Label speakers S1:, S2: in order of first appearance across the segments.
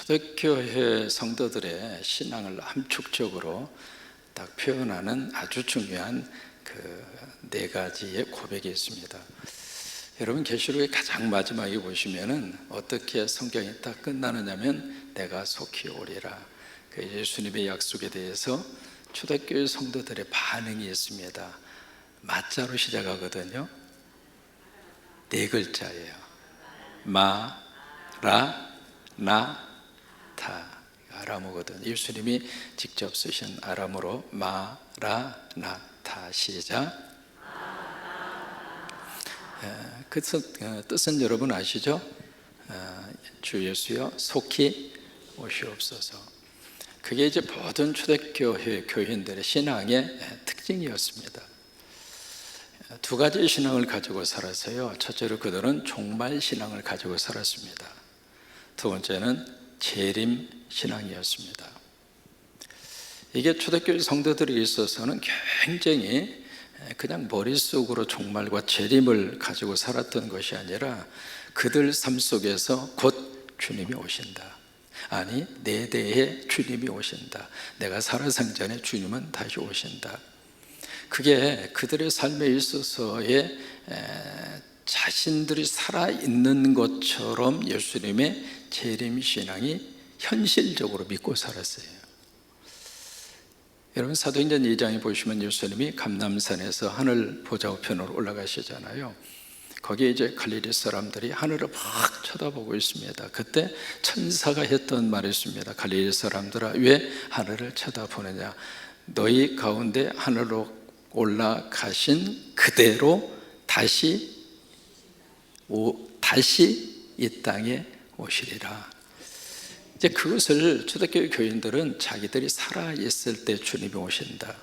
S1: 초대교회 성도들의 신앙을 함축적으로 딱 표현하는 아주 중요한 네 가지의 고백이 있습니다. 여러분, 계시록의 가장 마지막에 보시면은 어떻게 성경이 딱 끝나느냐면 내가 속히 오리라. 예수님의 약속에 대해서 초대교회 성도들의 반응이 있습니다. 마자로 시작하거든요. 네 글자예요. 마, 라, 나, 타. 아람어거든. 예수님이 직접 쓰신 아람어로 마, 라, 나, 타. 시작. 그 뜻은 여러분 아시죠? 주 예수여 속히 오시옵소서. 그게 이제 모든 초대교회 교인들의 신앙의 특징이었습니다. 두 가지 신앙을 가지고 살았어요. 첫째로 그들은 종말 신앙을 가지고 살았습니다. 두 번째는 재림 신앙이었습니다. 이게 초대교회 성도들이 있어서는 굉장히 그냥 머릿속으로 종말과 재림을 가지고 살았던 것이 아니라 그들 삶 속에서 곧 주님이 오신다. 아니, 내 대에 주님이 오신다. 내가 살아생전에 주님은 다시 오신다. 그게 그들의 삶에 있어서의 자신들이 살아있는 것처럼 예수님의 재림신앙이 현실적으로 믿고 살았어요. 여러분, 사도행전 2장에 보시면 예수님이 감람산에서 하늘 보좌우편으로 올라가시잖아요. 거기에 이제 갈릴리 사람들이 하늘을 막 쳐다보고 있습니다. 그때 천사가 했던 말이 있습니다. 갈릴리 사람들아, 왜 하늘을 쳐다보느냐? 너희 가운데 하늘로 올라가신 그대로 다시 이 땅에 오시리라. 이제 그것을 초대교회 교인들은 자기들이 살아있을 때 주님이 오신다,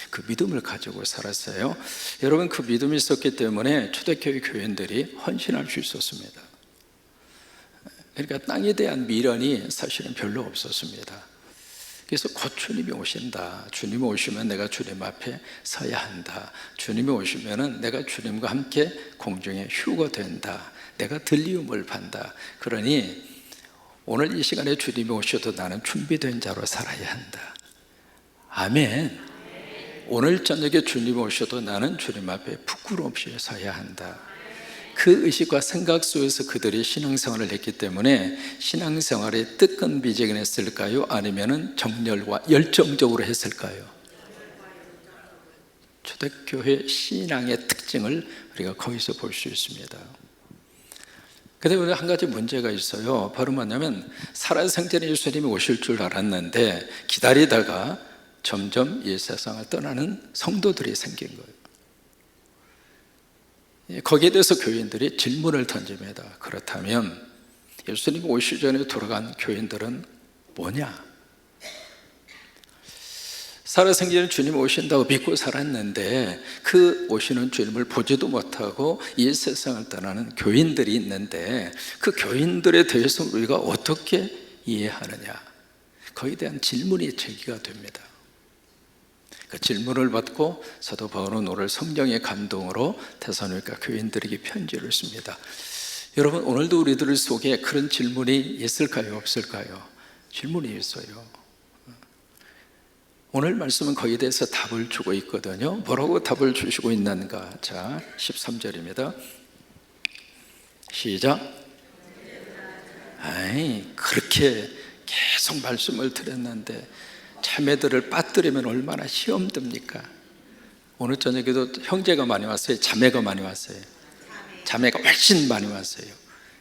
S1: 그 믿음을 가지고 살았어요. 여러분, 그 믿음이 있었기 때문에 초대교회 교인들이 헌신할 수 있었습니다. 그러니까 땅에 대한 미련이 사실은 별로 없었습니다. 그래서 곧 주님이 오신다. 주님이 오시면 내가 주님 앞에 서야 한다. 주님이 오시면 내가 주님과 함께 공중에 휴거된다. 내가 들리움을 판다. 그러니 오늘 이 시간에 주님이 오셔도 나는 준비된 자로 살아야 한다. 아멘. 오늘 저녁에 주님이 오셔도 나는 주님 앞에 부끄러움 없이 서야 한다. 그 의식과 생각 속에서 그들이 신앙생활을 했기 때문에 신앙생활에 뜨끈비재근했을까요? 아니면 정열과 열정적으로 했을까요? 초대교회 신앙의 특징을 우리가 거기서 볼 수 있습니다. 그런데 한 가지 문제가 있어요. 바로 뭐냐면 살아생전에 예수님이 오실 줄 알았는데 기다리다가 점점 이 세상을 떠나는 성도들이 생긴 거예요. 거기에 대해서 교인들이 질문을 던집니다. 그렇다면 예수님이 오시기 전에 돌아간 교인들은 뭐냐? 살아생전에 주님 오신다고 믿고 살았는데 그 오시는 주님을 보지도 못하고 이 세상을 떠나는 교인들이 있는데 그 교인들에 대해서 우리가 어떻게 이해하느냐? 거기에 대한 질문이 제기가 됩니다. 그 질문을 받고 사도 바울은 오늘 성령의 감동으로 데살로니가 교인들에게 편지를 씁니다. 여러분, 오늘도 우리들 속에 그런 질문이 있을까요? 없을까요? 질문이 있어요. 오늘 말씀은 거기에 대해서 답을 주고 있거든요. 뭐라고 답을 주시고 있는가? 자, 13절입니다. 시작. 그렇게 계속 말씀을 드렸는데 자매들을 빠뜨리면 얼마나 시험됩니까? 오늘 저녁에도 형제가 많이 왔어요? 자매가 많이 왔어요? 자매가 훨씬 많이 왔어요.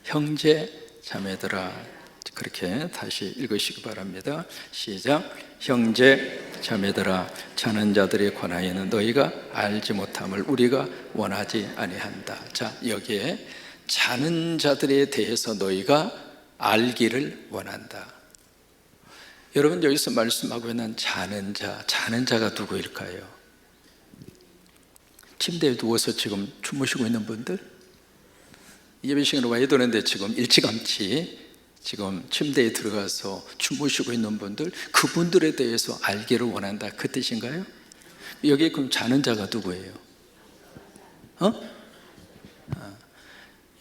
S1: 형제 자매들아, 그렇게 다시 읽으시기 바랍니다. 시작. 형제 자매들아, 자는 자들에 관하여는 너희가 알지 못함을 우리가 원하지 아니한다. 자, 여기에 자는 자들에 대해서 너희가 알기를 원한다. 여러분, 여기서 말씀하고 있는 자는 자가 누구일까요? 침대에 누워서 지금 주무시고 있는 분들, 예배 시간에 와야 되는데 지금 일찌감치 지금 침대에 들어가서 주무시고 있는 분들, 그분들에 대해서 알기를 원한다, 그 뜻인가요? 여기 그럼 자는 자가 누구예요?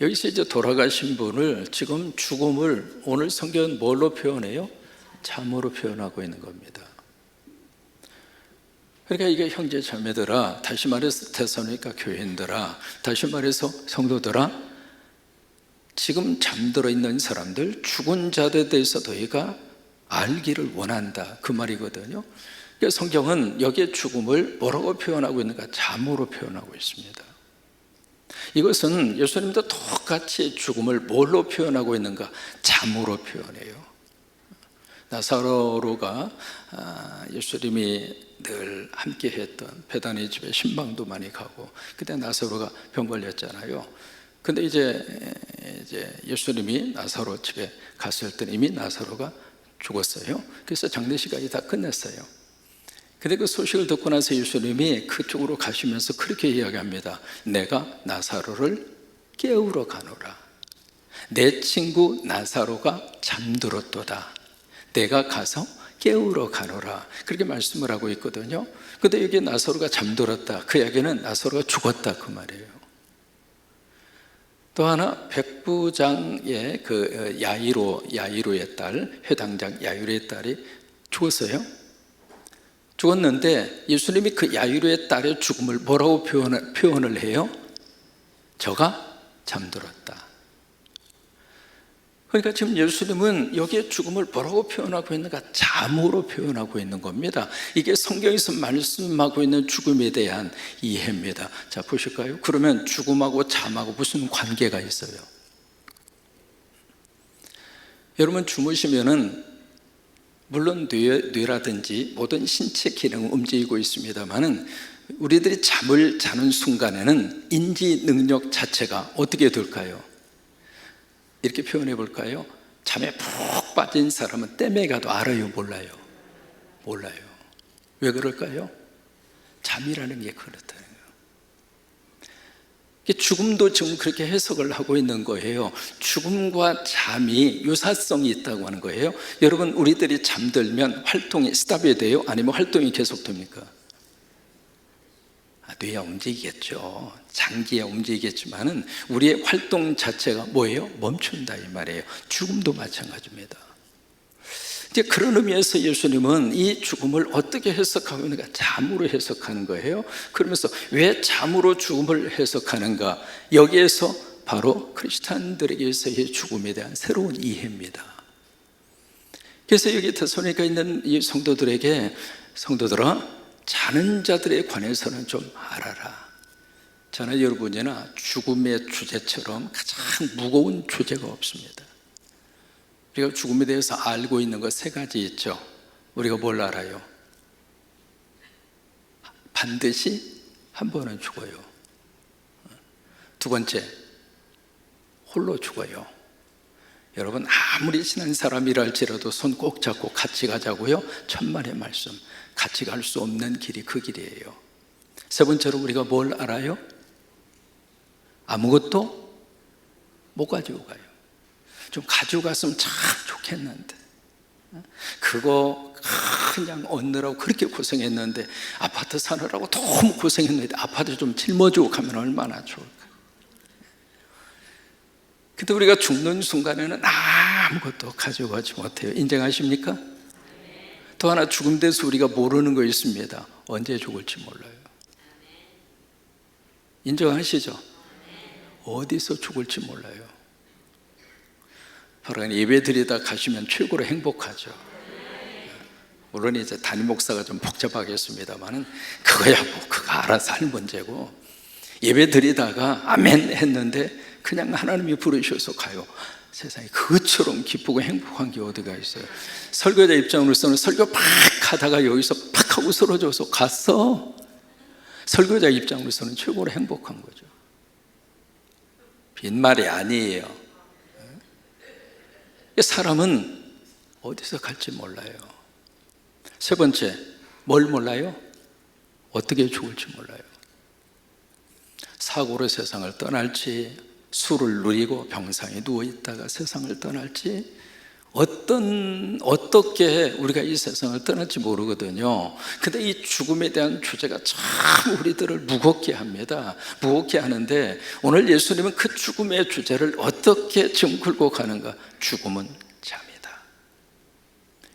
S1: 여기서 이제 돌아가신 분을 지금 죽음을 오늘 성경은 뭘로 표현해요? 잠으로 표현하고 있는 겁니다. 그러니까 이게 형제 자매들아, 다시 말해서 데살로니가 교인들아, 다시 말해서 성도들아, 지금 잠들어 있는 사람들, 죽은 자들에 대해서 너희가 알기를 원한다, 그 말이거든요. 그러니까 성경은 여기에 죽음을 뭐라고 표현하고 있는가? 잠으로 표현하고 있습니다. 이것은 예수님도 똑같이 죽음을 뭘로 표현하고 있는가? 잠으로 표현해요. 나사로가 예수님이 늘 함께 했던 베다니 집에 신방도 많이 가고, 그때 나사로가 병 걸렸잖아요. 근데 이제 예수님이 나사로 집에 갔을 때 이미 나사로가 죽었어요. 그래서 장례식까지 다 끝냈어요. 근데 그 소식을 듣고 나서 예수님이 그쪽으로 가시면서 그렇게 이야기합니다. 내가 나사로를 깨우러 가노라. 내 친구 나사로가 잠들었도다. 내가 가서 깨우러 가노라. 그렇게 말씀을 하고 있거든요. 근데 여기 나사로가 잠들었다, 그 이야기는 나사로가 죽었다, 그 말이에요. 또 하나, 백부장의 그 야이로의 딸, 회당장 야이로의 딸이 죽었어요. 죽었는데 예수님이 그 야이로의 딸의 죽음을 뭐라고 표현을 해요? 저가 잠들었다. 그러니까 지금 예수님은 여기에 죽음을 뭐라고 표현하고 있는가? 잠으로 표현하고 있는 겁니다. 이게 성경에서 말씀하고 있는 죽음에 대한 이해입니다. 자, 보실까요? 그러면 죽음하고 잠하고 무슨 관계가 있어요? 여러분, 주무시면은 물론 뇌라든지 모든 신체 기능은 움직이고 있습니다만은 우리들이 잠을 자는 순간에는 인지 능력 자체가 어떻게 될까요? 이렇게 표현해 볼까요? 잠에 푹 빠진 사람은 땜에 가도 알아요, 몰라요? 몰라요. 왜 그럴까요? 잠이라는 게 그렇다는 거예요. 죽음도 지금 그렇게 해석을 하고 있는 거예요. 죽음과 잠이 유사성이 있다고 하는 거예요. 여러분, 우리들이 잠들면 활동이 스탑이 돼요? 아니면 활동이 계속됩니까? 뇌가 움직이겠죠. 장기가 움직이겠지만은 우리의 활동 자체가 뭐예요? 멈춘다, 이 말이에요. 죽음도 마찬가지입니다. 이제 그런 의미에서 예수님은 이 죽음을 어떻게 해석하고 있는가? 잠으로 해석하는 거예요. 그러면서 왜 잠으로 죽음을 해석하는가? 여기에서 바로 크리스찬들에게서의 죽음에 대한 새로운 이해입니다. 그래서 여기 데살로니가에 있는 이 성도들에게, 성도들아, 자는 자들에 관해서는 좀 알아라. 저는 여러분이나 죽음의 주제처럼 가장 무거운 주제가 없습니다. 우리가 죽음에 대해서 알고 있는 것 세 가지 있죠. 우리가 뭘 알아요? 반드시 한 번은 죽어요. 두 번째, 홀로 죽어요. 여러분, 아무리 친한 사람이랄지라도 손 꼭 잡고 같이 가자고요. 천만의 말씀, 같이 갈 수 없는 길이 그 길이에요. 세 번째로 우리가 뭘 알아요? 아무것도 못 가지고 가요. 좀 가지고 갔으면 참 좋겠는데, 그거 그냥 얻느라고 그렇게 고생했는데, 아파트 사느라고 너무 고생했는데 아파트 좀 짊어지고 가면 얼마나 좋을까. 근데 우리가 죽는 순간에는 아무것도 가져가지 못해요. 인정하십니까? 또 하나, 죽음 대해서 우리가 모르는 거 있습니다. 언제 죽을지 몰라요. 인정하시죠? 어디서 죽을지 몰라요. 바로 예배 드리다 가시면 최고로 행복하죠. 물론 이제 담임 목사가 좀 복잡하겠습니다만은 그거야 뭐 그거 알아서 할 문제고, 예배 드리다가 아멘 했는데 그냥 하나님이 부르셔서 가요. 세상에 그것처럼 기쁘고 행복한 게 어디가 있어요. 설교자 입장으로서는 설교 팍 하다가 여기서 팍 하고 쓰러져서 갔어. 설교자 입장으로서는 최고로 행복한 거죠. 빈말이 아니에요. 사람은 어디서 갈지 몰라요. 세 번째, 뭘 몰라요? 어떻게 죽을지 몰라요. 사고로 세상을 떠날지, 술을 누리고 병상에 누워있다가 세상을 떠날지, 어떻게 우리가 이 세상을 떠날지 모르거든요. 근데 이 죽음에 대한 주제가 참 우리들을 무겁게 합니다. 무겁게 하는데 오늘 예수님은 그 죽음의 주제를 어떻게 지금 끌고 가는가? 죽음은 잠이다.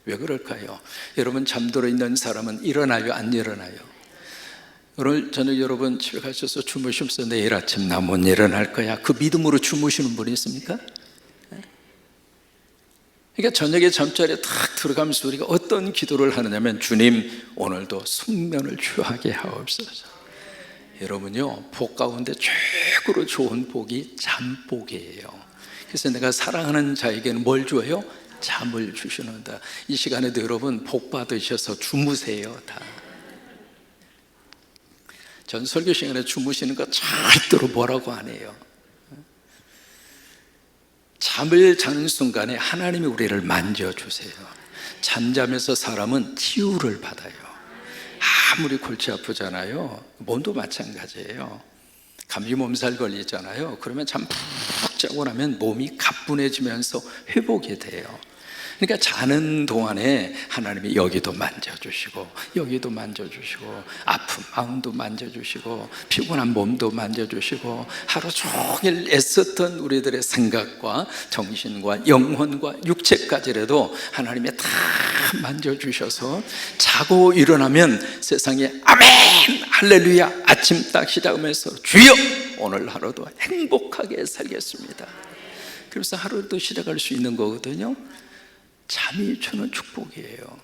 S1: 왜 그럴까요? 여러분, 잠들어 있는 사람은 일어나요, 안 일어나요? 오늘 저녁 여러분 집에 가셔서 주무시면서 내일 아침 나 못 일어날 거야, 그 믿음으로 주무시는 분이 있습니까? 그러니까 저녁에 잠자리에 탁 들어가면서 우리가 어떤 기도를 하느냐면, 주님 오늘도 숙면을 취하게 하옵소서. 여러분요, 복 가운데 최고로 좋은 복이 잠복이에요. 그래서 내가 사랑하는 자에게는 뭘 줘요? 잠을 주시는다. 이 시간에도 여러분 복 받으셔서 주무세요. 다. 전 설교 시간에 주무시는 거 절대로 뭐라고 안 해요. 잠을 자는 순간에 하나님이 우리를 만져주세요. 잠자면서 사람은 치유를 받아요. 아무리 골치 아프잖아요. 몸도 마찬가지예요. 감기 몸살 걸리잖아요. 그러면 잠 푹 자고 나면 몸이 가뿐해지면서 회복이 돼요. 그러니까 자는 동안에 하나님이 여기도 만져주시고 여기도 만져주시고 아픈 마음도 만져주시고 피곤한 몸도 만져주시고 하루 종일 애썼던 우리들의 생각과 정신과 영혼과 육체까지라도 하나님이 다 만져주셔서 자고 일어나면 세상에 아멘 할렐루야 아침 딱 시작하면서 주여 오늘 하루도 행복하게 살겠습니다. 그래서 하루도 시작할 수 있는 거거든요. 잠이 주는 축복이에요.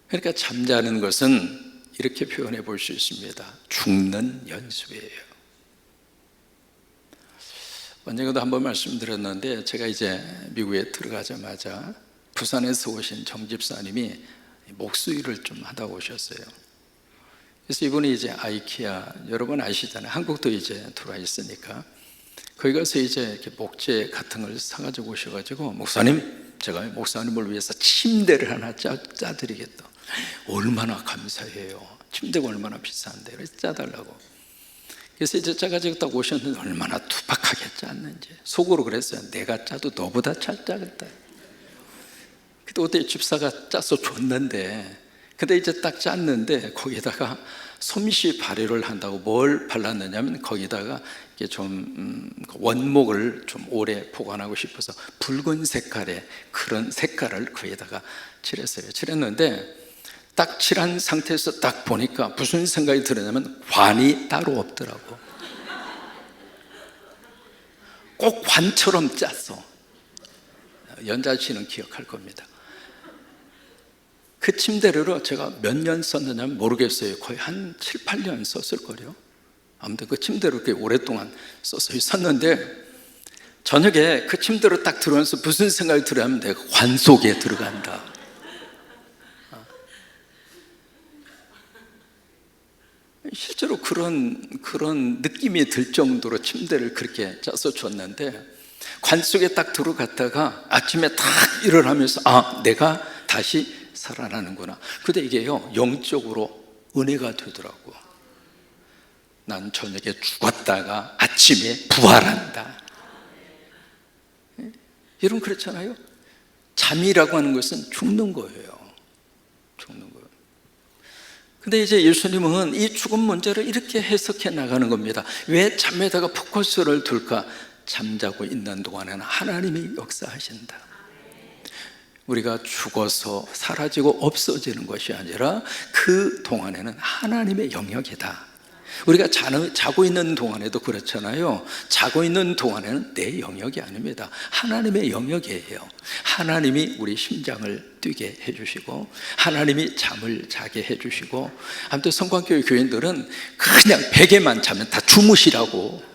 S1: 그러니까 잠자는 것은 이렇게 표현해 볼 수 있습니다. 죽는 연습이에요. 언젠가도 한번 말씀드렸는데, 제가 이제 미국에 들어가자마자 부산에서 오신 정 집사님이 목수일을 좀 하다 오셨어요. 그래서 이분이 이제 아이키아, 여러분 아시잖아요. 한국도 이제 들어와 있으니까. 거기 가서 이제 이렇게 목재 같은 걸 사가지고 오셔가지고, 목사님, 제가 목사님을 위해서 침대를 하나 짜드리겠다. 얼마나 감사해요. 침대가 얼마나 비싼데. 그래서 짜달라고. 그래서 이제 짜가지고 딱 오셨는데 얼마나 투박하게 짰는지. 속으로 그랬어요. 내가 짜도 너보다 잘 짜겠다. 그때 어때 집사가 짜서 줬는데, 근데 이제 딱 짰는데 거기다가 솜씨 발효를 한다고 뭘 발랐느냐면, 거기다가 이게 좀 원목을 좀 오래 보관하고 싶어서 붉은 색깔의 그런 색깔을 거기다가 칠했어요. 칠했는데 딱 칠한 상태에서 딱 보니까 무슨 생각이 들었냐면, 관이 따로 없더라고. 꼭 관처럼 짰어. 연자 씨는 기억할 겁니다. 그 침대를 제가 몇 년 썼느냐면 모르겠어요. 거의 한 7, 8년 썼을 거예요. 아무튼 그 침대로 그렇게 오랫동안 썼는데, 저녁에 그 침대로 딱 들어오면서 무슨 생각이 들냐면, 내가 관 속에 들어간다. 실제로 그런 느낌이 들 정도로 침대를 그렇게 짜서 줬는데, 관 속에 딱 들어갔다가 아침에 딱 일어나면서 내가 다시 살아나는구나. 근데 이게요, 영적으로 은혜가 되더라고. 난 저녁에 죽었다가 아침에 부활한다. 여러분 그렇잖아요. 잠이라고 하는 것은 죽는 거예요. 죽는 거예요. 근데 이제 예수님은 이 죽음 문제를 이렇게 해석해 나가는 겁니다. 왜 잠에다가 포커스를 둘까? 잠자고 있는 동안에는 하나님이 역사하신다. 우리가 죽어서 사라지고 없어지는 것이 아니라 그 동안에는 하나님의 영역이다. 우리가 자고 있는 동안에도 그렇잖아요. 자고 있는 동안에는 내 영역이 아닙니다. 하나님의 영역이에요. 하나님이 우리 심장을 뛰게 해주시고, 하나님이 잠을 자게 해주시고, 아무튼 성광교회 교인들은 그냥 베개만 자면 다 주무시라고.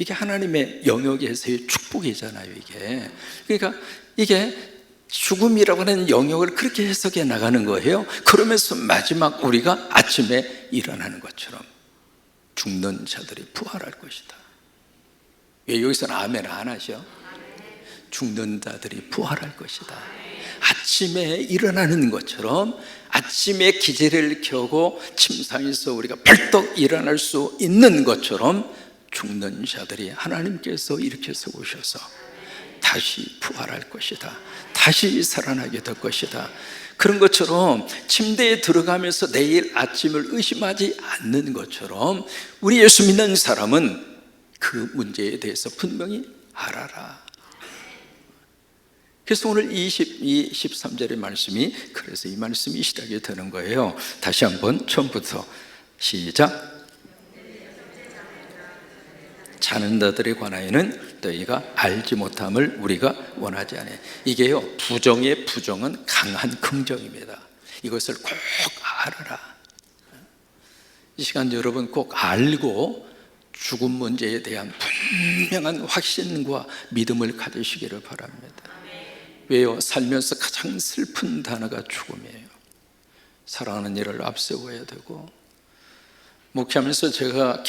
S1: 이게 하나님의 영역에서의 축복이잖아요, 이게. 그러니까 이게 죽음이라고 하는 영역을 그렇게 해석해 나가는 거예요. 그러면서 마지막 우리가 아침에 일어나는 것처럼 죽는 자들이 부활할 것이다. 왜 여기서는 아멘 안 하셔? 죽는 자들이 부활할 것이다. 아침에 일어나는 것처럼, 아침에 기지를 켜고 침상에서 우리가 벌떡 일어날 수 있는 것처럼 죽는 자들이 하나님께서 이렇게 세우셔서 다시 부활할 것이다, 다시 살아나게 될 것이다. 그런 것처럼 침대에 들어가면서 내일 아침을 의심하지 않는 것처럼 우리 예수 믿는 사람은 그 문제에 대해서 분명히 알아라. 그래서 오늘 22, 13절의 말씀이, 그래서 이 말씀이 시작이 되는 거예요. 다시 한번 처음부터 시작. 자는 자들에 관하여는 너희가 알지 못함을 우리가 원하지 않아. 이게요, 부정의 부정은 강한 긍정입니다. 이것을 꼭 알아라. 이 시간 여러분 꼭 알고 죽음 문제에 대한 분명한 확신과 믿음을 가지시기를 바랍니다. 왜요? 살면서 가장 슬픈 단어가 죽음이에요. 사랑하는 일을 앞세워야 되고, 목회하면서 제가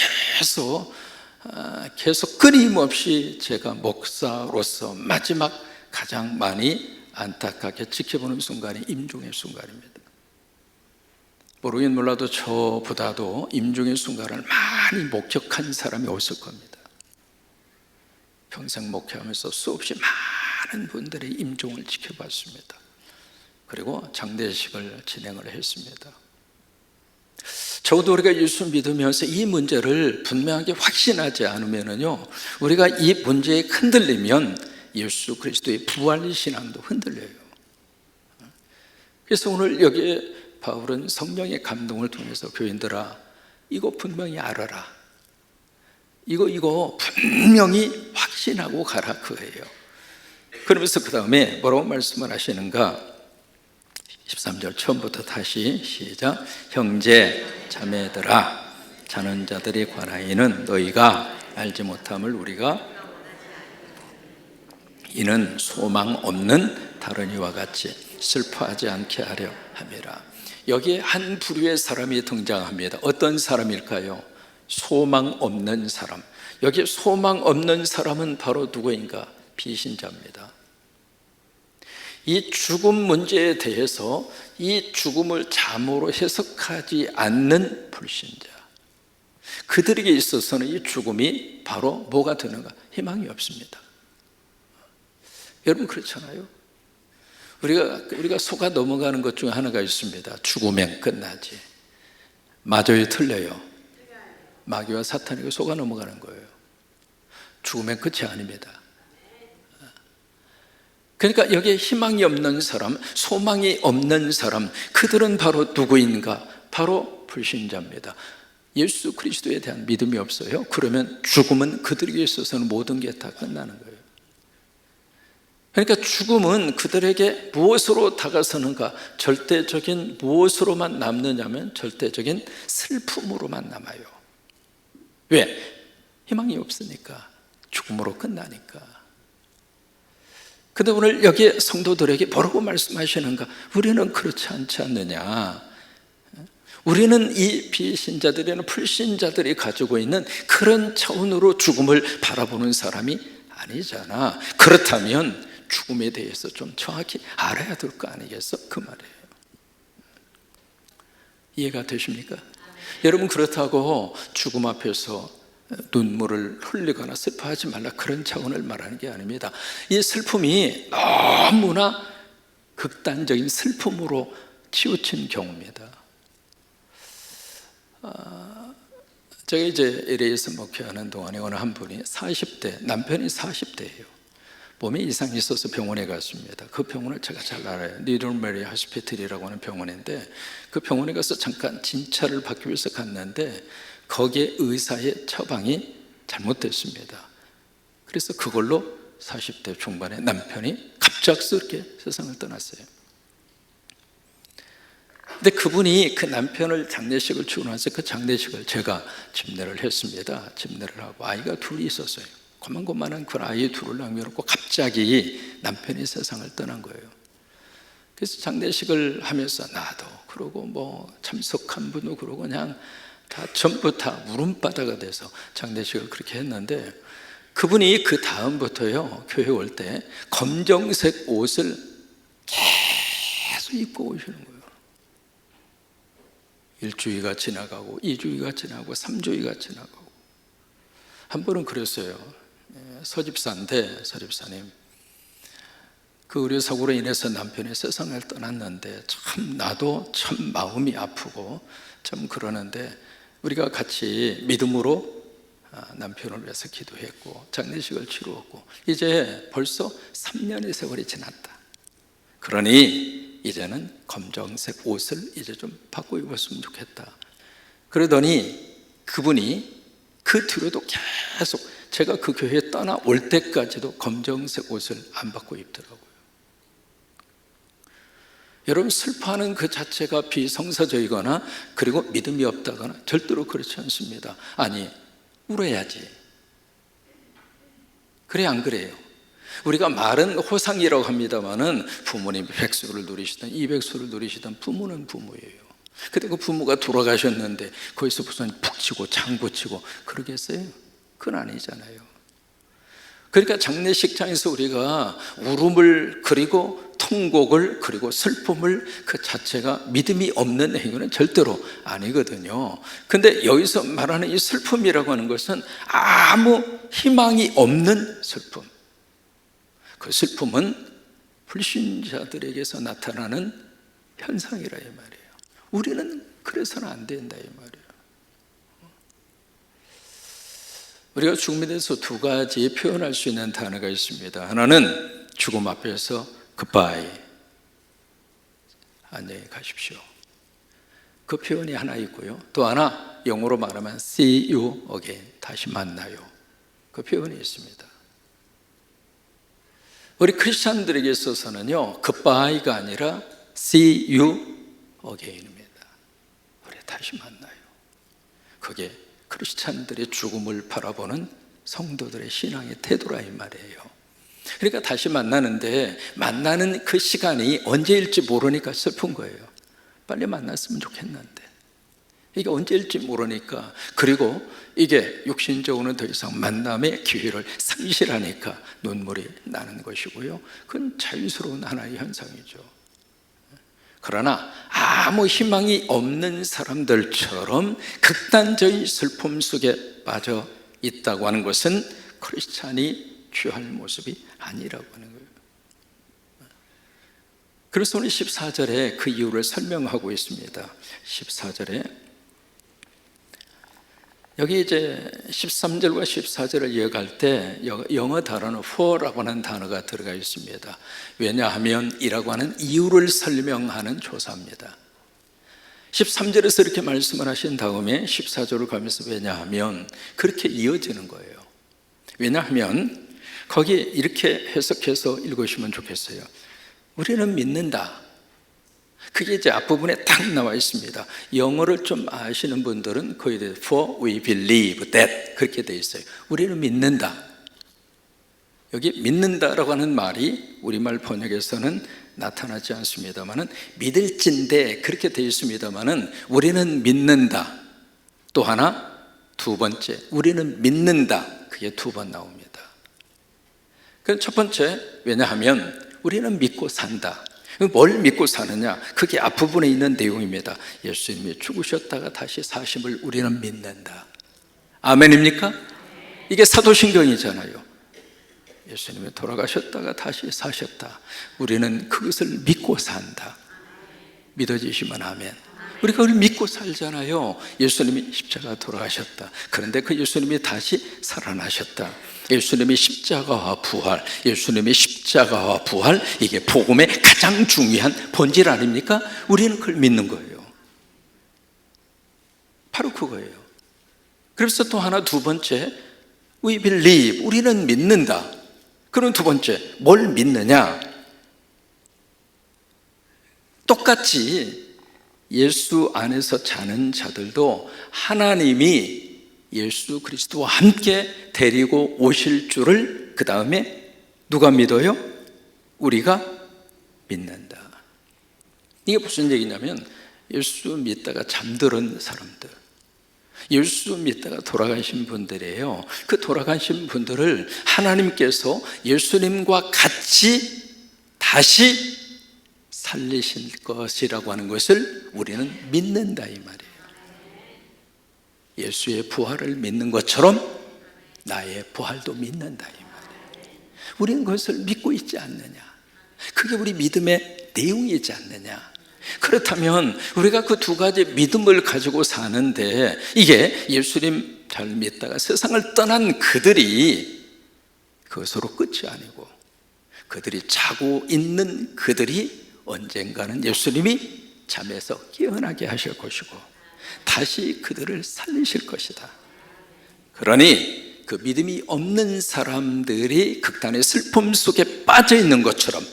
S1: 계속 끊임없이 제가 목사로서 마지막 가장 많이 안타깝게 지켜보는 순간이 임종의 순간입니다. 모르긴 몰라도 저보다도 임종의 순간을 많이 목격한 사람이 없을 겁니다. 평생 목회하면서 수없이 많은 분들의 임종을 지켜봤습니다. 그리고 장례식을 진행을 했습니다. 적어도 우리가 예수 믿으면서 이 문제를 분명하게 확신하지 않으면요, 우리가 이 문제에 흔들리면 예수 그리스도의 부활 신앙도 흔들려요. 그래서 오늘 여기에 바울은 성령의 감동을 통해서 교인들아, 이거 분명히 알아라, 이거 분명히 확신하고 가라, 그거예요. 그러면서 그 다음에 뭐라고 말씀을 하시는가? 13절 처음부터 다시 시작. 형제 자매들아, 자는 자들에 관하여는 너희가 알지 못함을 우리가, 이는 소망 없는 다른 이와 같이 슬퍼하지 않게 하려 함이라. 여기에 한 부류의 사람이 등장합니다. 어떤 사람일까요? 소망 없는 사람. 여기 소망 없는 사람은 바로 누구인가? 비신자입니다. 이 죽음 문제에 대해서 이 죽음을 잠으로 해석하지 않는 불신자, 그들에게 있어서는 이 죽음이 바로 뭐가 되는가? 희망이 없습니다. 여러분 그렇잖아요. 우리가 속아 넘어가는 것 중에 하나가 있습니다. 죽으면 끝나지. 맞아요, 틀려요? 마귀와 사탄에게 속아 넘어가는 거예요. 죽으면 끝이 아닙니다. 그러니까 여기에 희망이 없는 사람, 소망이 없는 사람, 그들은 바로 누구인가? 바로 불신자입니다. 예수 그리스도에 대한 믿음이 없어요. 그러면 죽음은 그들에게 있어서는 모든 게 다 끝나는 거예요. 그러니까 죽음은 그들에게 무엇으로 다가서는가? 절대적인 무엇으로만 남느냐면 절대적인 슬픔으로만 남아요. 왜? 희망이 없으니까, 죽음으로 끝나니까. 근데 오늘 여기 성도들에게 뭐라고 말씀하시는가? 우리는 그렇지 않지 않느냐? 우리는 이 비신자들이나 불신자들이 가지고 있는 그런 차원으로 죽음을 바라보는 사람이 아니잖아. 그렇다면 죽음에 대해서 좀 정확히 알아야 될 거 아니겠어? 그 말이에요. 이해가 되십니까? 여러분, 그렇다고 죽음 앞에서 눈물을 흘리거나 슬퍼하지 말라, 그런 차원을 말하는 게 아닙니다. 이 슬픔이 너무나 극단적인 슬픔으로 치우친 경우입니다. 제가 이제 LA에서 목회하는 동안에 어느 한 분이 40대, 남편이 40대예요. 몸에 이상이 있어서 병원에 갔습니다. 그 병원을 제가 잘 알아요. 리틀 메리 하스피틀이라고 하는 병원인데, 그 병원에 가서 잠깐 진찰을 받기 위해서 갔는데 거기에 의사의 처방이 잘못됐습니다. 그래서 그걸로 40대 중반의 남편이 갑작스럽게 세상을 떠났어요. 근데 그분이 그 남편을 장례식을 치고 나서 그 장례식을 제가 집례를 했습니다. 집례를 하고 아이가 둘이 있었어요. 고만고만한 그 아이 둘을 남겨놓고 갑자기 남편이 세상을 떠난 거예요. 그래서 장례식을 하면서 나도 그러고 뭐 참석한 분도 그러고 그냥 다 전부 다 울음바다가 돼서 장례식을 그렇게 했는데, 그분이 그 다음부터요, 교회 올 때 검정색 옷을 계속 입고 오시는 거예요. 일주일가 지나가고 2주일가 지나고 3주일가 지나가고, 한 번은 그랬어요. 서집사인데, 서집사님, 그 의료사고로 인해서 남편이 세상을 떠났는데 참 나도 참 마음이 아프고 참 그러는데, 우리가 같이 믿음으로 남편을 위해서 기도했고 장례식을 치루었고 이제 벌써 3년의 세월이 지났다. 그러니 이제는 검정색 옷을 이제 좀 바꿔 입었으면 좋겠다. 그러더니 그분이 그 뒤로도 계속 제가 그 교회에 떠나올 때까지도 검정색 옷을 안 바꿔 입더라고요. 여러분, 슬퍼하는 그 자체가 비성사적이거나 그리고 믿음이 없다거나 절대로 그렇지 않습니다. 아니, 울어야지. 그래 안 그래요? 우리가 말은 호상이라고 합니다마는 부모님 100수를 누리시든 200수를 누리시든 부모는 부모예요. 근데 그 부모가 돌아가셨는데 거기서 무슨 푹치고 장구치고 그러겠어요? 그건 아니잖아요. 그러니까 장례식장에서 우리가 울음을 그리고 통곡을 그리고 슬픔을 그 자체가 믿음이 없는 행위는 절대로 아니거든요. 근데 여기서 말하는 이 슬픔이라고 하는 것은 아무 희망이 없는 슬픔. 그 슬픔은 불신자들에게서 나타나는 현상이라 이 말이에요. 우리는 그래서는 안 된다 이 말이에요. 우리가 죽음에 대해서 두 가지 표현할 수 있는 단어가 있습니다. 하나는 죽음 앞에서 goodbye, 안녕히 가십시오. 그 표현이 하나 있고요. 또 하나 영어로 말하면 see you again, 다시 만나요. 그 표현이 있습니다. 우리 크리스찬들에게 있어서는요, goodbye가 아니라 see you again입니다. 우리 다시 만나요. 그게 크리스찬들의 죽음을 바라보는 성도들의 신앙의 태도라 이 말이에요. 그러니까 다시 만나는데 만나는 그 시간이 언제일지 모르니까 슬픈 거예요. 빨리 만났으면 좋겠는데 이게 언제일지 모르니까, 그리고 이게 육신적으로는 더 이상 만남의 기회를 상실하니까 눈물이 나는 것이고요. 그건 자연스러운 하나의 현상이죠. 그러나 아무 희망이 없는 사람들처럼 극단적인 슬픔 속에 빠져 있다고 하는 것은 크리스찬이 취할 모습이 아니라고 하는 거예요. 그래서 오늘 14절에 그 이유를 설명하고 있습니다. 14절에 여기 이제 13절과 14절을 이어갈 때 영어 단어는 for라고 하는 단어가 들어가 있습니다. 왜냐하면 이라고 하는 이유를 설명하는 조사입니다. 13절에서 이렇게 말씀을 하신 다음에 14절을 가면서 왜냐하면 그렇게 이어지는 거예요. 왜냐하면 거기 이렇게 해석해서 읽으시면 좋겠어요. 우리는 믿는다. 그게 이제 앞부분에 딱 나와 있습니다. 영어를 좀 아시는 분들은 거기에 대해서 for we believe that 그렇게 되어 있어요. 우리는 믿는다. 여기 믿는다라고 하는 말이 우리말 번역에서는 나타나지 않습니다만은 믿을진데 그렇게 되어 있습니다만은 우리는 믿는다. 또 하나 두 번째 우리는 믿는다. 그게 두 번 나옵니다. 그럼 첫 번째, 왜냐하면 우리는 믿고 산다. 뭘 믿고 사느냐? 그게 앞부분에 있는 내용입니다. 예수님이 죽으셨다가 다시 사심을 우리는 믿는다. 아멘입니까? 이게 사도신경이잖아요. 예수님이 돌아가셨다가 다시 사셨다. 우리는 그것을 믿고 산다. 믿어지시면 아멘. 우리가 그걸 믿고 살잖아요. 예수님이 십자가 돌아가셨다. 그런데 그 예수님이 다시 살아나셨다. 예수님의 십자가와 부활, 예수님의 십자가와 부활, 이게 복음의 가장 중요한 본질 아닙니까? 우리는 그걸 믿는 거예요. 바로 그거예요. 그래서 또 하나 두 번째, we believe, 우리는 믿는다. 그럼 두 번째, 뭘 믿느냐? 똑같이 예수 안에서 자는 자들도 하나님이 예수 그리스도와 함께 데리고 오실 줄을 그 다음에 누가 믿어요? 우리가 믿는다. 이게 무슨 얘기냐면 예수 믿다가 잠들은 사람들, 예수 믿다가 돌아가신 분들이에요. 그 돌아가신 분들을 하나님께서 예수님과 같이 다시 살리실 것이라고 하는 것을 우리는 믿는다 이 말이에요. 예수의 부활을 믿는 것처럼 나의 부활도 믿는다 이 말이에요. 우리는 그것을 믿고 있지 않느냐? 그게 우리 믿음의 내용이지 않느냐? 그렇다면 우리가 그 두 가지 믿음을 가지고 사는데, 이게 예수님 잘 믿다가 세상을 떠난 그들이 그것으로 끝이 아니고, 그들이 자고 있는 그들이 언젠가는 예수님이 잠에서 깨어나게 하실 것이고 다시 그들을 살리실 것이다. 그러니 그 믿음이 없는 사람들이 극단의 슬픔 속에 빠져 있는 것처럼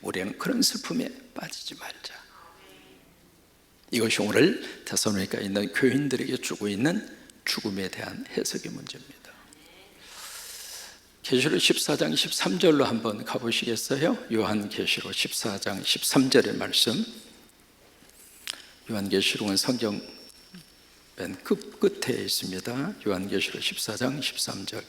S1: 우리는 그런 슬픔에 빠지지 말자. 이것이 오늘 데살로니가에 있는 교인들에게 주고 있는 죽음에 대한 해석의 문제입니다. 계시록 14장 13절로 한번 가보시겠어요? 요한계시록 14장 13절의 말씀. 요한계시록은 성경 맨 끝에 있습니다. 요한계시록 14장 13절.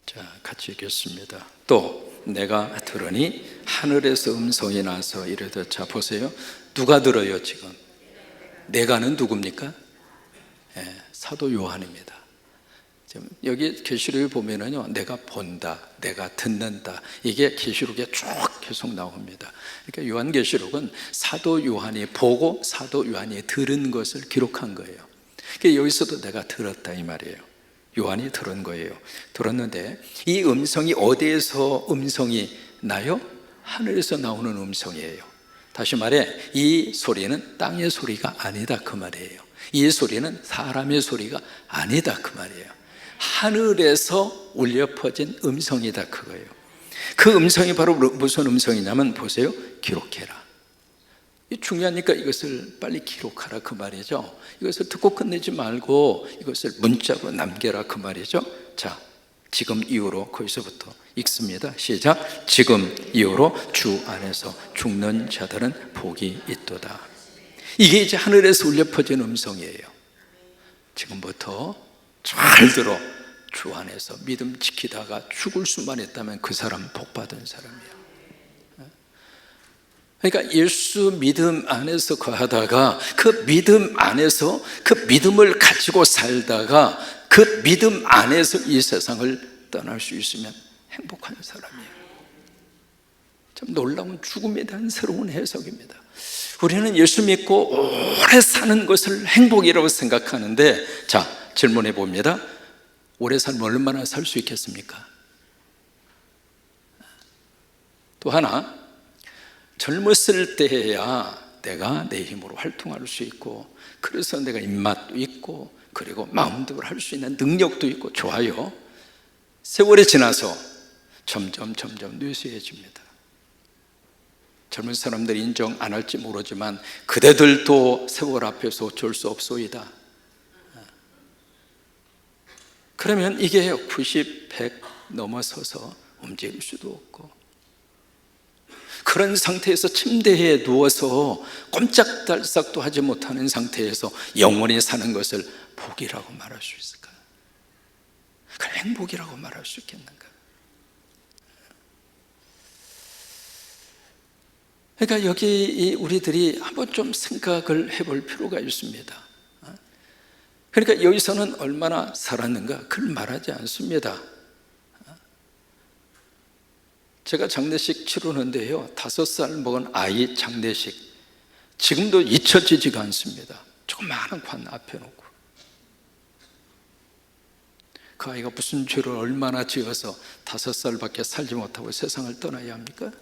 S1: 자, 같이 읽겠습니다. 또 내가 들으니 하늘에서 음성이 나서 이르되, 자 보세요. 누가 들어요 지금? 내가는 누굽니까? 사도 요한입니다. 지금 여기 계시록에 보면은요, 내가 본다, 내가 듣는다, 이게 계시록에 쭉 계속 나옵니다. 그러니까 요한계시록은 사도 요한이 보고 사도 요한이 들은 것을 기록한 거예요. 그러니까 여기서도 내가 들었다 이 말이에요. 요한이 들은 거예요. 들었는데 이 음성이 어디에서 음성이 나요? 하늘에서 나오는 음성이에요. 다시 말해 이 소리는 땅의 소리가 아니다 그 말이에요. 이 소리는 사람의 소리가 아니다 그 말이에요. 하늘에서 울려 퍼진 음성이다 그거예요. 그 음성이 바로 무슨 음성이냐면 보세요. 기록해라. 중요하니까 이것을 빨리 기록하라 그 말이죠. 이것을 듣고 끝내지 말고 이것을 문자로 남겨라 그 말이죠. 자, 지금 이후로 거기서부터 읽습니다. 시작. 지금 이후로 주 안에서 죽는 자들은 복이 있도다. 이게 이제 하늘에서 울려 퍼진 음성이에요. 지금부터 잘 들어. 주 안에서 믿음 지키다가 죽을 수만 있다면 그 사람 복 받은 사람이에요. 그러니까 예수 믿음 안에서 거하다가 그 믿음 안에서 그 믿음을 가지고 살다가 그 믿음 안에서 이 세상을 떠날 수 있으면 행복한 사람이에요. 참 놀라운 죽음에 대한 새로운 해석입니다. 우리는 예수 믿고 오래 사는 것을 행복이라고 생각하는데, 자 질문해 봅니다. 오래 살면 얼마나 살 수 있겠습니까? 또 하나, 젊었을 때야 내가 내 힘으로 활동할 수 있고, 그래서 내가 입맛도 있고 그리고 마음대로 할 수 있는 능력도 있고 좋아요. 세월이 지나서 점점 느슨해집니다. 젊은 사람들이 인정 안 할지 모르지만 그대들도 세월 앞에서 어쩔 수 없소이다. 그러면 이게 90, 100 넘어서서 움직일 수도 없고, 그런 상태에서 침대에 누워서 꼼짝달싹도 하지 못하는 상태에서 영원히 사는 것을 복이라고 말할 수 있을까요? 그걸 행복이라고 말할 수 있겠는가? 그러니까 여기 우리들이 한번 좀 생각을 해볼 필요가 있습니다. 그러니까 여기서는 얼마나 살았는가 그걸 말하지 않습니다. 제가 장례식 치르는데요, 5살 먹은 아이 장례식 지금도 잊혀지지가 않습니다. 조그마한 관 앞에 놓고 그 아이가 무슨 죄를 얼마나 지어서 5살밖에 살지 못하고 세상을 떠나야 합니까?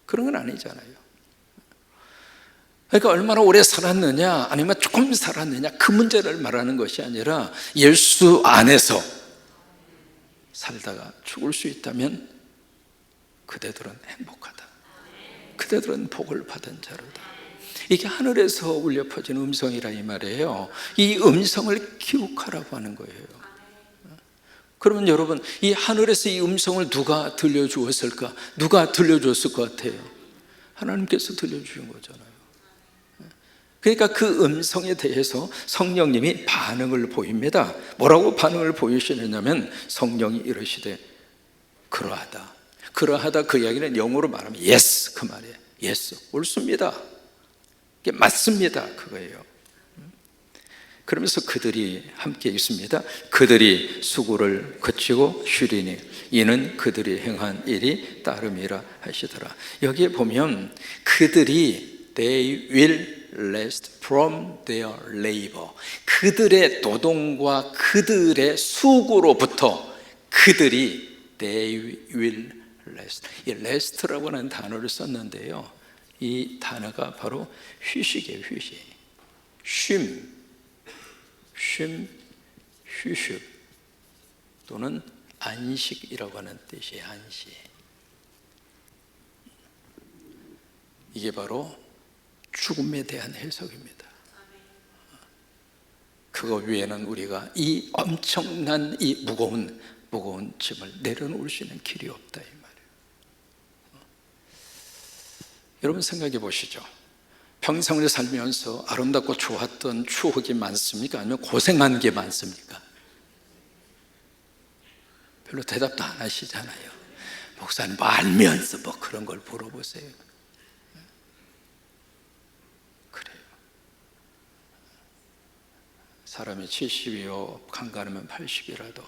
S1: 그런 건 아니잖아요. 그러니까 얼마나 오래 살았느냐 아니면 조금 살았느냐 그 문제를 말하는 것이 아니라 예수 안에서 살다가 죽을 수 있다면 그대들은 행복하다. 그대들은 복을 받은 자로다. 이게 하늘에서 울려 퍼진 음성이라 이 말이에요. 이 음성을 기록하라고 하는 거예요. 그러면 여러분, 이 하늘에서 이 음성을 누가 들려주었을까? 누가 들려줬을 것 같아요? 하나님께서 들려주신 거잖아요. 그러니까 그 음성에 대해서 성령님이 반응을 보입니다. 뭐라고 반응을 보이시느냐면 성령이 이르시되 그러하다. 그러하다 그 이야기는 영어로 말하면 yes 그 말이에요. yes, 옳습니다. 이게 맞습니다. 그거예요. 그러면서 그들이 함께 있습니다. 그들이 수고를 그치고 쉬리니 이는 그들이 행한 일이 따름이라 하시더라. 여기에 보면 그들이 they will rest from their labor, 그들의 노동과 그들의 수고로부터 그들이 they will rest. 이 rest라고 하는 단어를 썼는데요, 이 단어가 바로 휴식이에요. 휴식, 쉼, 휴식 또는 안식이라고 하는 뜻이에요. 안식. 이게 바로 죽음에 대한 해석입니다. 그거 위에는 우리가 이 엄청난 이 무거운 짐을 내려놓을 수 있는 길이 없다 이 말이에요. 여러분 생각해 보시죠. 평생을 살면서 아름답고 좋았던 추억이 많습니까? 아니면 고생한 게 많습니까? 별로 대답도 안 하시잖아요. 목사님 알면서 뭐 그런 걸 물어보세요. 그래요. 사람이 70이요 간간하면 80이라도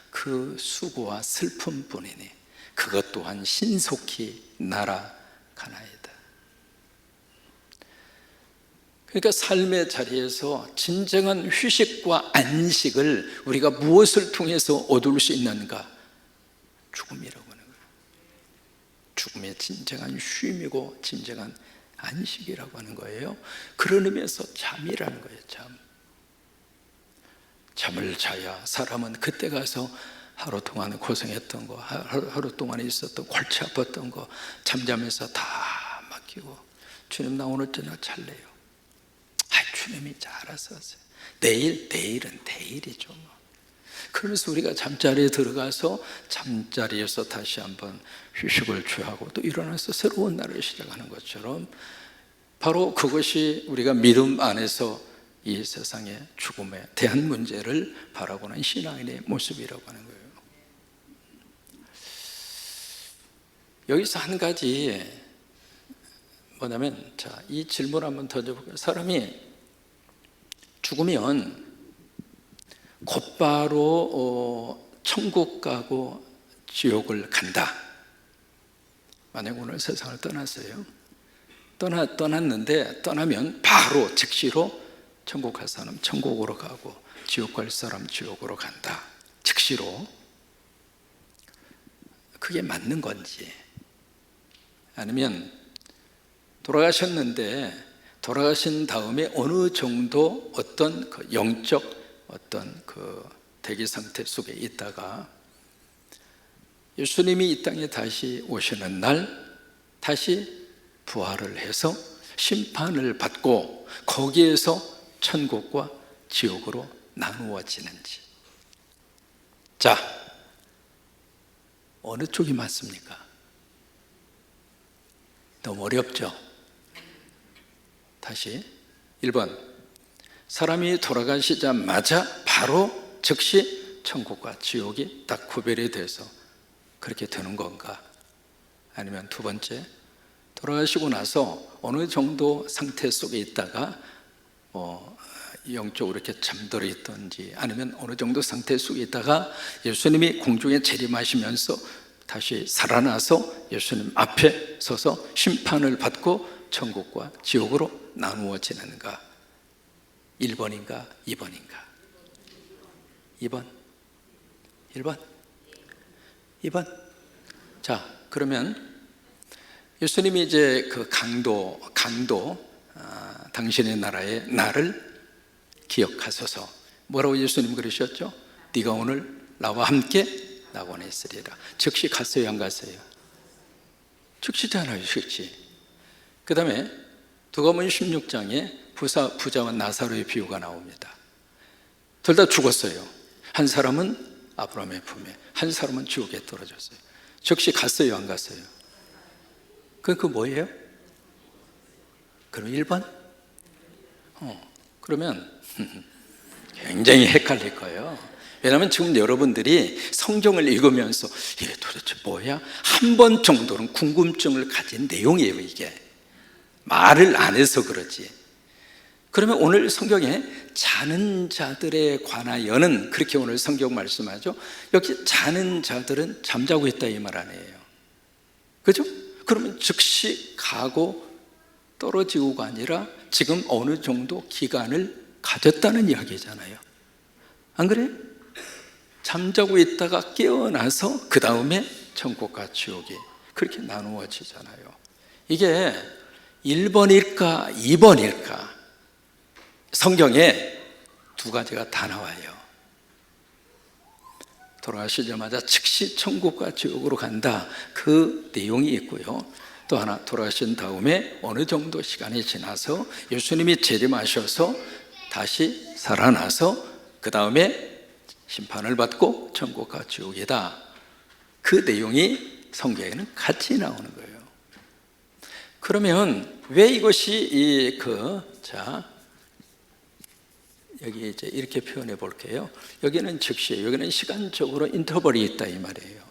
S1: 그 수고와 슬픔뿐이니 그것 또한 신속히 날아가나이다. 그러니까 삶의 자리에서 진정한 휴식과 안식을 우리가 무엇을 통해서 얻을 수 있는가? 죽음이라고 하는 거예요. 죽음의 진정한 쉼이고 진정한 안식이라고 하는 거예요. 그런 의미에서 잠이라는 거예요. 잠을 자야 사람은 그때 가서 하루 동안 고생했던 거, 하루 동안에 있었던 골치 아팠던 거 잠자면서 다 맡기고, 주님 나 오늘 저녁 잘래요. 주님이 알아서 하세요. 내일은 내일이죠. 그러면서 우리가 잠자리에 들어가서 잠자리에서 다시 한번 휴식을 취하고 또 일어나서 새로운 날을 시작하는 것처럼 바로 그것이 우리가 믿음 안에서 이 세상의 죽음에 대한 문제를 바라보는 신앙인의 모습이라고 하는 거예요. 여기서 한 가지 뭐냐면, 이 질문 한번 던져볼게요. 사람이 죽으면 곧바로 천국 가고 지옥을 간다. 만약 오늘 세상을 떠났어요. 떠났는데 떠나면 바로 즉시로 천국 갈 사람 천국으로 가고 지옥 갈 사람 지옥으로 간다. 즉시로. 그게 맞는 건지, 아니면 돌아가셨는데 돌아가신 다음에 어느 정도 어떤 그 영적 어떤 그 대기 상태 속에 있다가 예수님이 이 땅에 다시 오시는 날 다시 부활을 해서 심판을 받고 거기에서 천국과 지옥으로 나누어지는지. 자, 어느 쪽이 맞습니까? 너무 어렵죠? 다시 1번, 사람이 돌아가시자마자 바로 즉시 천국과 지옥이 딱 구별이 돼서 그렇게 되는 건가? 아니면 두 번째, 돌아가시고 나서 어느 정도 상태 속에 있다가 영적으로 이렇게 잠들어 있던지, 아니면 어느 정도 상태 속에 있다가 예수님이 공중에 재림하시면서 다시 살아나서 예수님 앞에 서서 심판을 받고 천국과 지옥으로 나누어지는가? 1번인가 2번인가? 2번? 1번? 2번? 자, 그러면 예수님이 이제 그 강도 당신의 나라의 나를 기억하소서. 뭐라고 예수님 그러셨죠? 네가 오늘 나와 함께 낙원에 있으리라. 즉시 갔어요, 안 갔어요? 즉시잖아요, 즉시. 그 다음에 누가복음 16장에 부자와 나사로의 비유가 나옵니다. 둘 다 죽었어요. 한 사람은 아브라함의 품에, 한 사람은 지옥에 떨어졌어요. 즉시 갔어요, 안 갔어요? 그 뭐예요? 그럼 1번? 그러면 굉장히 헷갈릴 거예요. 왜냐하면 지금 여러분들이 성경을 읽으면서 이게 도대체 뭐야? 한 번 정도는 궁금증을 가진 내용이에요. 이게 말을 안 해서 그러지. 그러면 오늘 성경에 자는 자들에 관하여는 그렇게 오늘 성경 말씀하죠. 여기 자는 자들은 잠자고 있다 이 말 아니에요. 그죠? 그러면 즉시 가고 떨어지고가 아니라 지금 어느 정도 기간을 가졌다는 이야기잖아요. 안 그래? 잠자고 있다가 깨어나서 그 다음에 천국과 지옥이 그렇게 나누어지잖아요. 이게 1번일까 2번일까? 성경에 두 가지가 다 나와요. 돌아가시자마자 즉시 천국과 지옥으로 간다, 그 내용이 있고요. 또 하나, 돌아가신 다음에 어느 정도 시간이 지나서 예수님이 재림하셔서 다시 살아나서 그 다음에 심판을 받고 천국과 지옥이다, 그 내용이 성경에는 같이 나오는 거예요. 그러면 왜 이것이 여기 이제 이렇게 표현해 볼게요. 여기는 즉시, 여기는 시간적으로 인터벌이 있다 이 말이에요.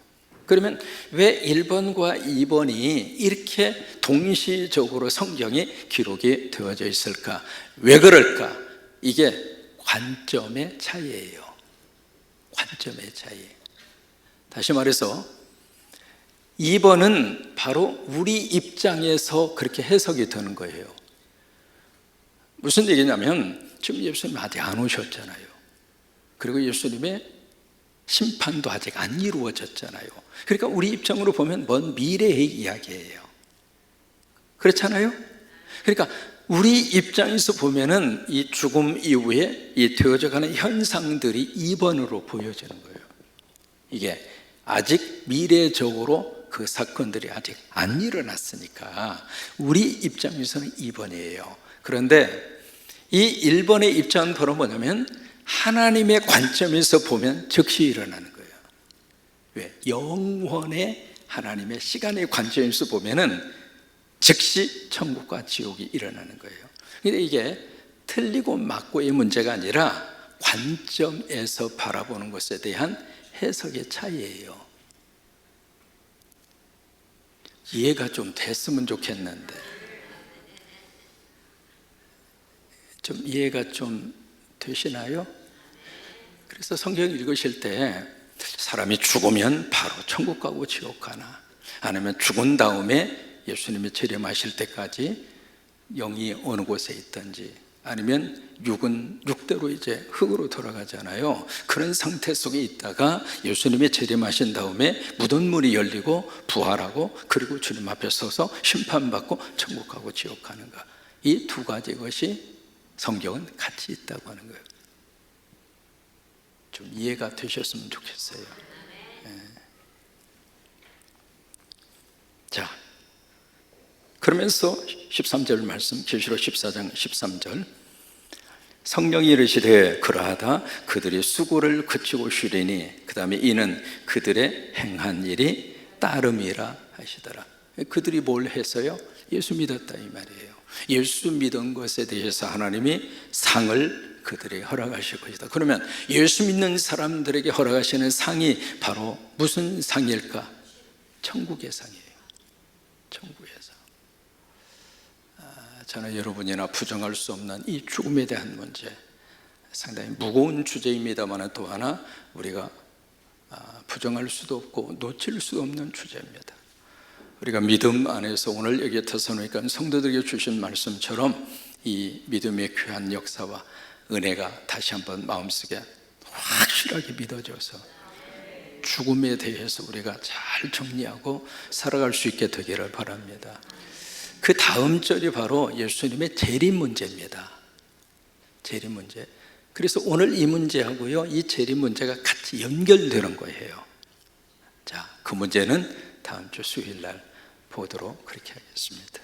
S1: 그러면 왜 1번과 2번이 이렇게 동시적으로 성경에 기록이 되어져 있을까? 왜 그럴까? 이게 관점의 차이예요. 관점의 차이. 다시 말해서 2번은 바로 우리 입장에서 그렇게 해석이 되는 거예요. 무슨 얘기냐면 지금 예수님 아직 안 오셨잖아요. 그리고 예수님의 심판도 아직 안 이루어졌잖아요. 그러니까 우리 입장으로 보면 먼 미래의 이야기예요. 그렇잖아요? 그러니까 우리 입장에서 보면은 이 죽음 이후에 이 되어져가는 현상들이 2번으로 보여지는 거예요. 이게 아직 미래적으로 그 사건들이 아직 안 일어났으니까 우리 입장에서는 2번이에요. 그런데 이 1번의 입장은 바로 뭐냐면 하나님의 관점에서 보면 즉시 일어나는 거예요. 왜? 영원의 하나님의 시간의 관점에서 보면은 즉시 천국과 지옥이 일어나는 거예요. 근데 이게 틀리고 맞고의 문제가 아니라 관점에서 바라보는 것에 대한 해석의 차이예요. 이해가 좀 됐으면 좋겠는데 좀 이해가 좀 되시나요? 그래서 성경 읽으실 때 사람이 죽으면 바로 천국 가고 지옥 가나, 아니면 죽은 다음에 예수님이 재림하실 때까지 영이 어느 곳에 있든지, 아니면 육은 육대로 이제 흙으로 돌아가잖아요. 그런 상태 속에 있다가 예수님이 재림하신 다음에 무덤문이 열리고 부활하고 그리고 주님 앞에 서서 심판받고 천국 가고 지옥 가는가, 이 두 가지 것이 성경은 같이 있다고 하는 거예요. 좀 이해가 되셨으면 좋겠어요. 네. 자, 그러면서 13절 말씀, 계시록 14장 13절, 성령이 이르시되 그러하다 그들이 수고를 그치고 쉬리니 그 다음에 이는 그들의 행한 일이 따름이라 하시더라. 그들이 뭘 했어요? 예수 믿었다 이 말이에요. 예수 믿은 것에 대해서 하나님이 상을 그들에게 허락하실 것이다. 그러면 예수 믿는 사람들에게 허락하시는 상이 바로 무슨 상일까? 천국의 상이에요. 천국의 상. 저는 여러분이나 부정할 수 없는 이 죽음에 대한 문제, 상당히 무거운 주제입니다만 또 하나 우리가 부정할 수도 없고 놓칠 수 없는 주제입니다. 우리가 믿음 안에서 오늘 여기 테살로니가 성도들에게 주신 말씀처럼 이 믿음의 귀한 역사와 은혜가 다시 한번 마음속에 확실하게 믿어져서 죽음에 대해서 우리가 잘 정리하고 살아갈 수 있게 되기를 바랍니다. 그 다음 절이 바로 예수님의 재림 문제입니다. 재림 문제. 그래서 오늘 이 문제하고요, 이 재림 문제가 같이 연결되는 거예요. 자, 그 문제는 다음 주 수요일 날 보도록 그렇게 하겠습니다.